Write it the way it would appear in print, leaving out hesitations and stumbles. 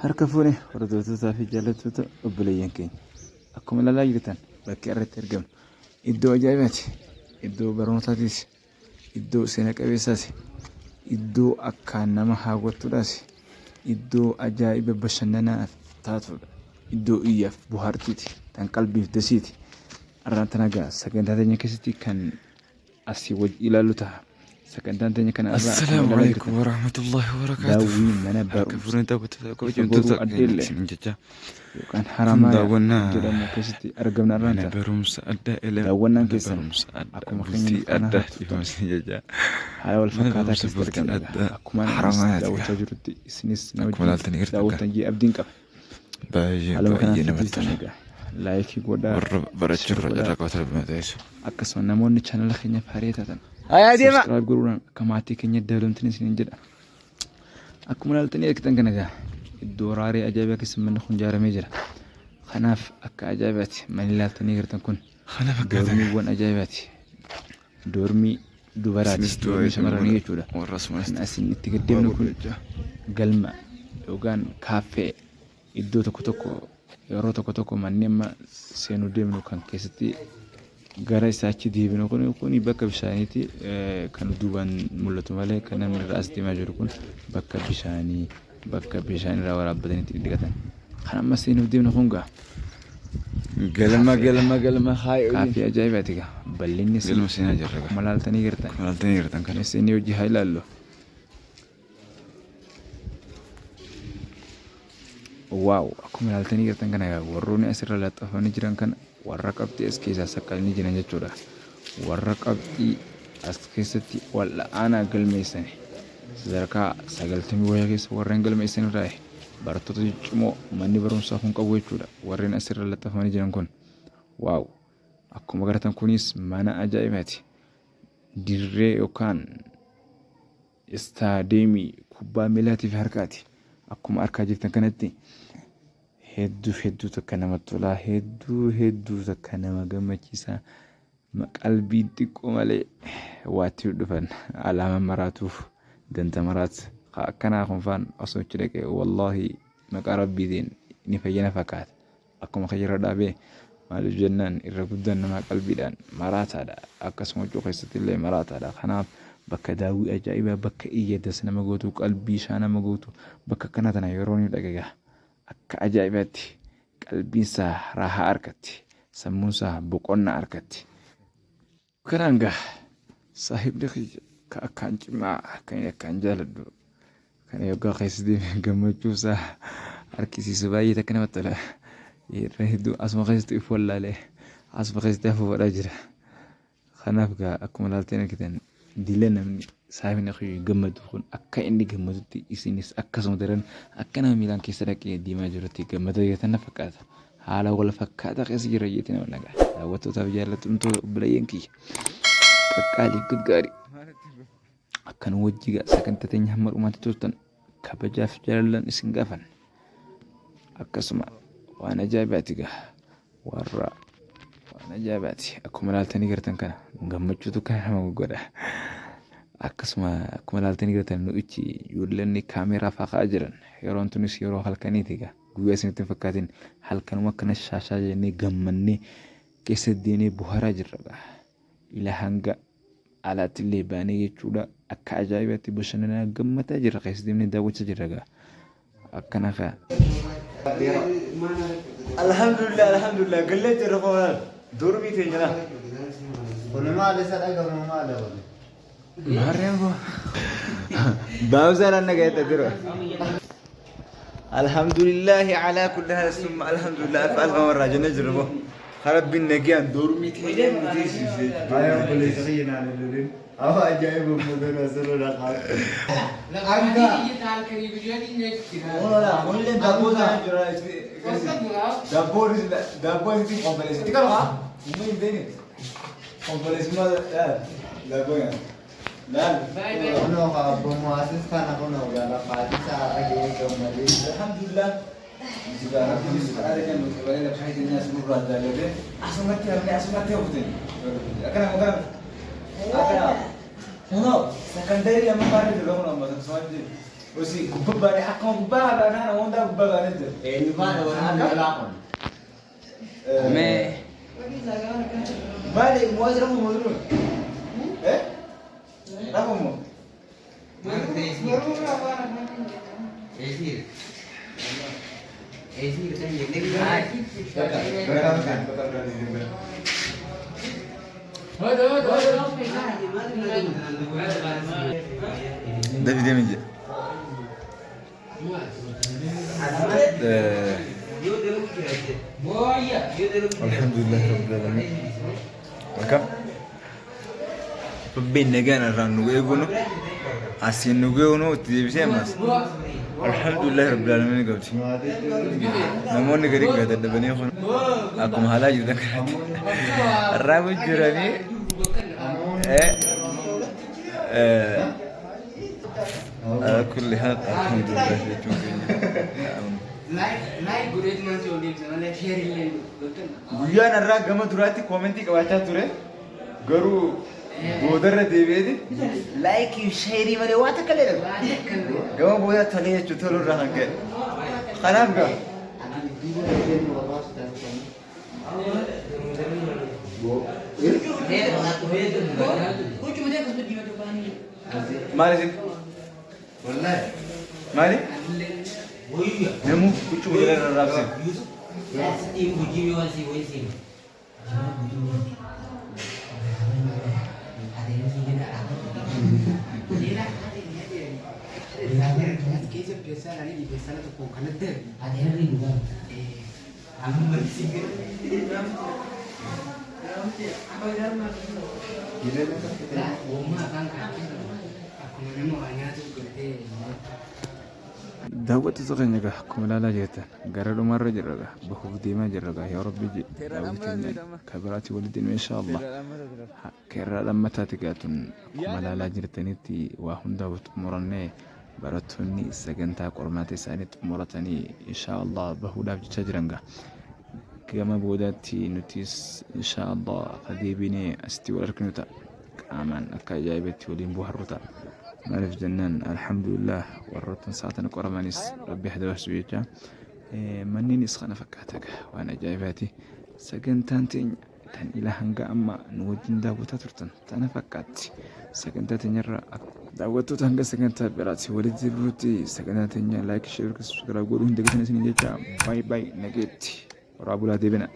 Harka fuune hordoftoota fi jaallattoota obboleeyyan keenya akkuma ilaalaa jirtan bakki irratti argamu iddoo ajaa'ibaati, iddoo barnootaatiis, iddoo seena qabeessaati, iddoo akkaan nama hawwattuudhaas, iddoo ajaa'iba bashannanaaf taatudha, iddoo iyyaaf bohaartiiti, tan qalbiif dasiiti. Arraan tanagaa sagantaa teenya keessatti kan asii wajji ilaallu ta'a. Sagantaan teenya kana irraa Assalaamu alaikum warahmatullahi wabarakatuh. daawwii mana barumsa godhuu addeellee yookaan haramaa jedhamu keessatti argamna. Arraan ta'a barumsa adda daawwannaan keessan akkuma keenya adda ifamsi jecha haala wal fakkaataa keessatti argamna. Akkuma daawwachaa jirutti isinis na wajjin daawwattan jee abdiin qaba. baay'ee namatti tola. Laayikii godhaa Barachuu irra qabataa bimateessu. akkasuma namoonni chaanala keenyaaf haaraa taatan subscribe godhuudhaan akka maatii keenya dabalamtan isiniin jedha. Akkuma ilaaltanii argitan kana egaa iddoo raaree ajaa'ibaa keessa manni kun ijaaramee jira. Kanaaf akka ajaa'ibaati manni ilaaltanii argitan kun doormiiwwan ajaa'ibaati. Doormii dubaraati, doormii shamarranii jechuudha. Kan asiin itti gaddeemnu kun galma yookaan kaaffee iddoo tokko tokko yeroo tokko tokko manni amma seenuu deemnu kan keessatti gara isaachi deebinu kun bakka bishaaniiti. Kan duubaan mul'atu malee kan namni irraa as deemaa jiru kun bakka bishaanii, bakka bishaan irraa waraabbataniitti dhiqatan. Kan amma seenuuf deemnu kun gaa galma kaaffee ajaa'ibaati gaa bal'inni galma seenaa jirra gaa. akkuma ilaaltanii jirtan Maltanii jirtan kana. seenii hojii haa ilaallu. Waaw, akkuma ilaaltanii jirtan kana egaa warroonni asirra laxxafanii jiran kana warra qabxii as keessaa saqqalanii jiran jechuudha. Warra qabxii as keessatti wal'aanaa galmeessani sadarkaa 90 wayyaa keessa warreen galmeessan irraa barattoota ciccimoo manni barumsaa kun qabu jechuudha. Warreen asirra laxxafanii jiran kun waaw, akkuma agartan kunis mana ajaa'ibaati. Dirree yookaan istaadeemii kubbaa miilaatii fi harkaati. Akkuma argaa jirtan kanatti hedduu takka namatti tolaa, hedduu takka nama gammachiisaa. Qalbii xiqqoo malee waatti dhufan alaama maraatuuf ganta maraatu akkanaa kun faan osoo itti dhaqee wallaahi maqaa rabbiitiin ni fayyana fakkaata. Akkuma kayyarra dhaabee maaliif jennaan irra guddaan namaa qalbiidhaan maraataadha, akkasuma hojii keessatti illee maraataadha. Kanaaf bakka daawwii ajaa'ibaa, bakka iyyadas nama gootu, qalbii isaa nama gootu, bakka kana tana yeroo ni dhagagaa akka ajaa'ibaatti qalbiinsaa raahaa argatti, sammuunsaa boqonnaa argatti. Kanaan gaa saahibni kiyya ka akkaan cimaa kan akkaan jaaladhu kana yoggaa keessatti gammachuusaa harkisiisu baay'ee takka namatti tola. Irra hedduu asuma keessatti if wallaalee asuma keessatti hafuufadhaa jira. Kanaaf gaa akkuma ilaalteen argitan diila namni saahibni kiyya gammadu kun akka inni gammadutti isinis akkasuma daran akka nama miilaan keessa dhaqee deemaa jirutti gammada yeetan na fakkaata. Haala wal fakkaataa keessa jira jeetiin nama nagaa. Daawwattootaaf jaallattoota obboleeyyan kiyya qaqqaalii gaggaarii akkan wajji gaa sagantaa teenya hamma dhumaatti turtan kabajaaf jaalallaan isin gaafan. Akkasuma waan ajaa'ibaati gaa warra waan ajaa'ibaati akkuma ilaaltanii gartan kana gammachuutu kana nama godha. Akkasuma akkuma ilaaltanii gartan nu'ichi ijoolleen kaameeraa fa'aa jiran yeroon tunis yeroo halkaniiti gaa guyyaa isinitti hin fakkaatin halkanuma akkana shaashaa jennee gammannee keessa deemnee bohaaraa jirra gaa. Ila hanga alaatti illee baanee jechuudha. Akka ajaa'ibaatti bashannanaa gammataa jirra, keessa deemnee daawwachaa jirra gaa akkana kaa. Alhamdulillah galle jirra qoonaan dormii teenya na. Kun maal isa dhagamu maal wali? Maariyaam koo Baawuzaan anna gaeta diro. Alhamdulillah ala kulli hal summa alhamdulillah alf marra janna jirbo. خرب بالنجان دورمي تيجي متيسي Ayo boleh sekali nak lulun. Awak ajaib mungkin seru nak. Anda. Olah, boleh دابو dapat. جرا دابو انت كومبليس تيكا ما مين ديني كومبليس ما دابو يا لا Ano ka bumasis ka na kuno gara pati sa agi kembali. alhamdulillah juga habis ada kan kembali dah kait الناس مرة ذلك asumati aku tu akan akan هنا سكندري لما بعد دلوقتي لما تسمعني وسي كبابة حقهم كبابة أنا واندا كبابة نجد إيه نبغى وأنا نلاقون ما بالي مواز رفهم مدرون إيه رفهم ده في دمجة الحمد لله رب العالمين وكم ربي نجانا ران نجيبونه عسين نجيبونه تجيبسي ماس الحمد لله رب العالمين قبتي نمون نقريك هذا الدبني خون أكم حالا جدا الرابع جراني على كل حال الحمد لله guyyaa narraa gama duraatti koomentii qabaachaa ture garuu boodarra deebi'eeti laayikii sheerii malee waa takka illee dhabu gama boodaa tolee jechuun tolurraa kan ka'e kanaaf gaa maali isin maali namuu huccuu jala rarraabsin daawwatu soqenya ga akkuma ilaalaa jirtan gara dhumarra jirra ga bahuuf deemaa jirra ga yaa rabbi daawwitanii kabiraatti walitti hime insha Allah kerraa lammataati gaatun akkuma ilaalaa jirtanitti waa hundaa xumurannee barattoonni sagantaa qormaata isaanii xumuratanii insha Allah bahuudhaaf jecha jiran ga gama boodaatti nutis insha Allah adeebinee asitti wal arginu ta'a qaamaan akka ajaa'ibaatti waliin bohaarru ta'a مالف جنان الحمد لله ورطن ساعتنا قرمانيس ربي حدا وحسويجا منين اسخنا فكاتك وانا جايباتي سجن تانتين تان الى هنگا اما نوجين داوتا ترتن تانا فكاتي سجن تانتين يرى داوتو تانگا سجن تابراتي ولد زبروتي سجن تانتين لايك شير سبسكرايب قولون دقتنا سنين جيجا باي باي نجيتي ورابولا ديبنا